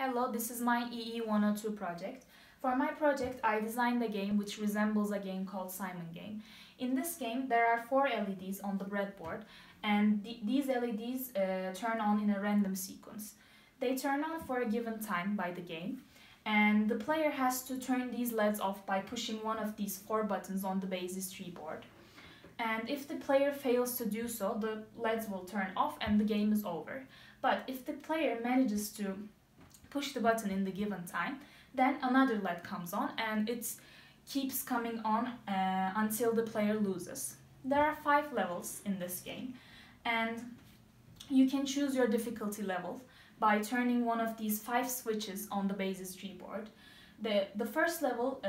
Hello, this is my EE102 project. For my project, I designed a game which resembles a game called Simon Game. In this game, there are 4 LEDs on the breadboard, and these LEDs turn on in a random sequence. They turn on for a given time by the game, and the player has to turn these LEDs off by pushing one of these 4 buttons on the basis tree board. And if the player fails to do so, the LEDs will turn off and the game is over. But if the player manages to push the button in the given time, then another LED comes on and it keeps coming on until the player loses. There are 5 levels in this game, and you can choose your difficulty level by turning one of these 5 switches on the basis tree board. The first level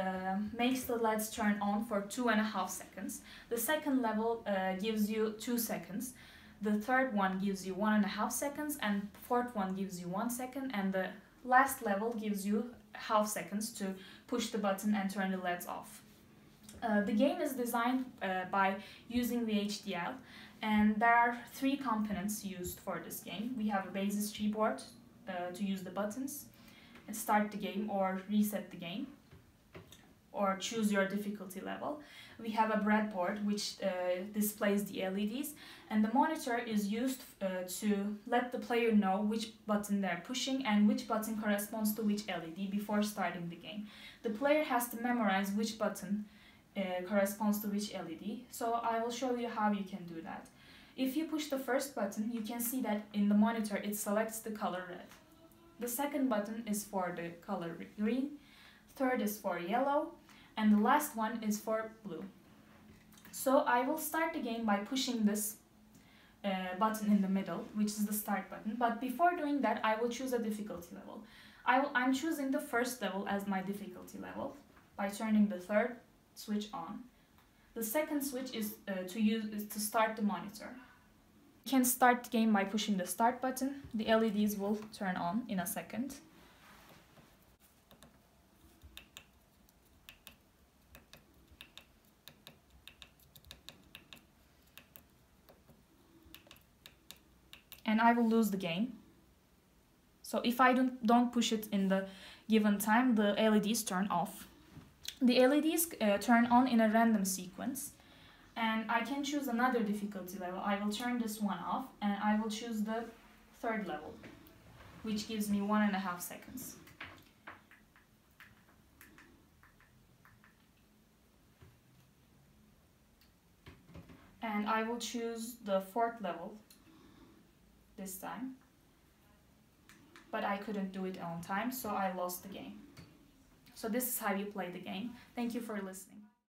makes the LEDs turn on for 2.5 seconds. The second level gives you 2 seconds. The third one gives you 1.5 seconds, and the fourth one gives you 1 second, and the last level gives you half seconds to push the button and turn the LEDs off. The game is designed by using the HDL, and there are 3 components used for this game. We have a basis tree board to use the buttons, and start the game or reset the game, or choose your difficulty level. We have a breadboard which displays the LEDs, and the monitor is used to let the player know which button they're pushing and which button corresponds to which LED before starting the game. The player has to memorize which button corresponds to which LED, so I will show you how you can do that. If you push the first button, you can see that in the monitor it selects the color red. The second button is for the color green, third is for yellow, and the last one is for blue. So I will start the game by pushing this button in the middle, which is the start button, but before doing that I will choose a difficulty level. I'm choosing the first level as my difficulty level by turning the third switch on. The second switch is to start the monitor. You can start the game by pushing the start button. The LEDs will turn on in a second. And I will lose the game. So if I don't push it in the given time, the LEDs turn off. The LEDs turn on in a random sequence, and I can choose another difficulty level. I will turn this one off, and I will choose the third level, which gives me 1.5 seconds. And I will choose the fourth level this time, but I couldn't do it on time, so I lost the game. So this is how you play the game. Thank you for listening.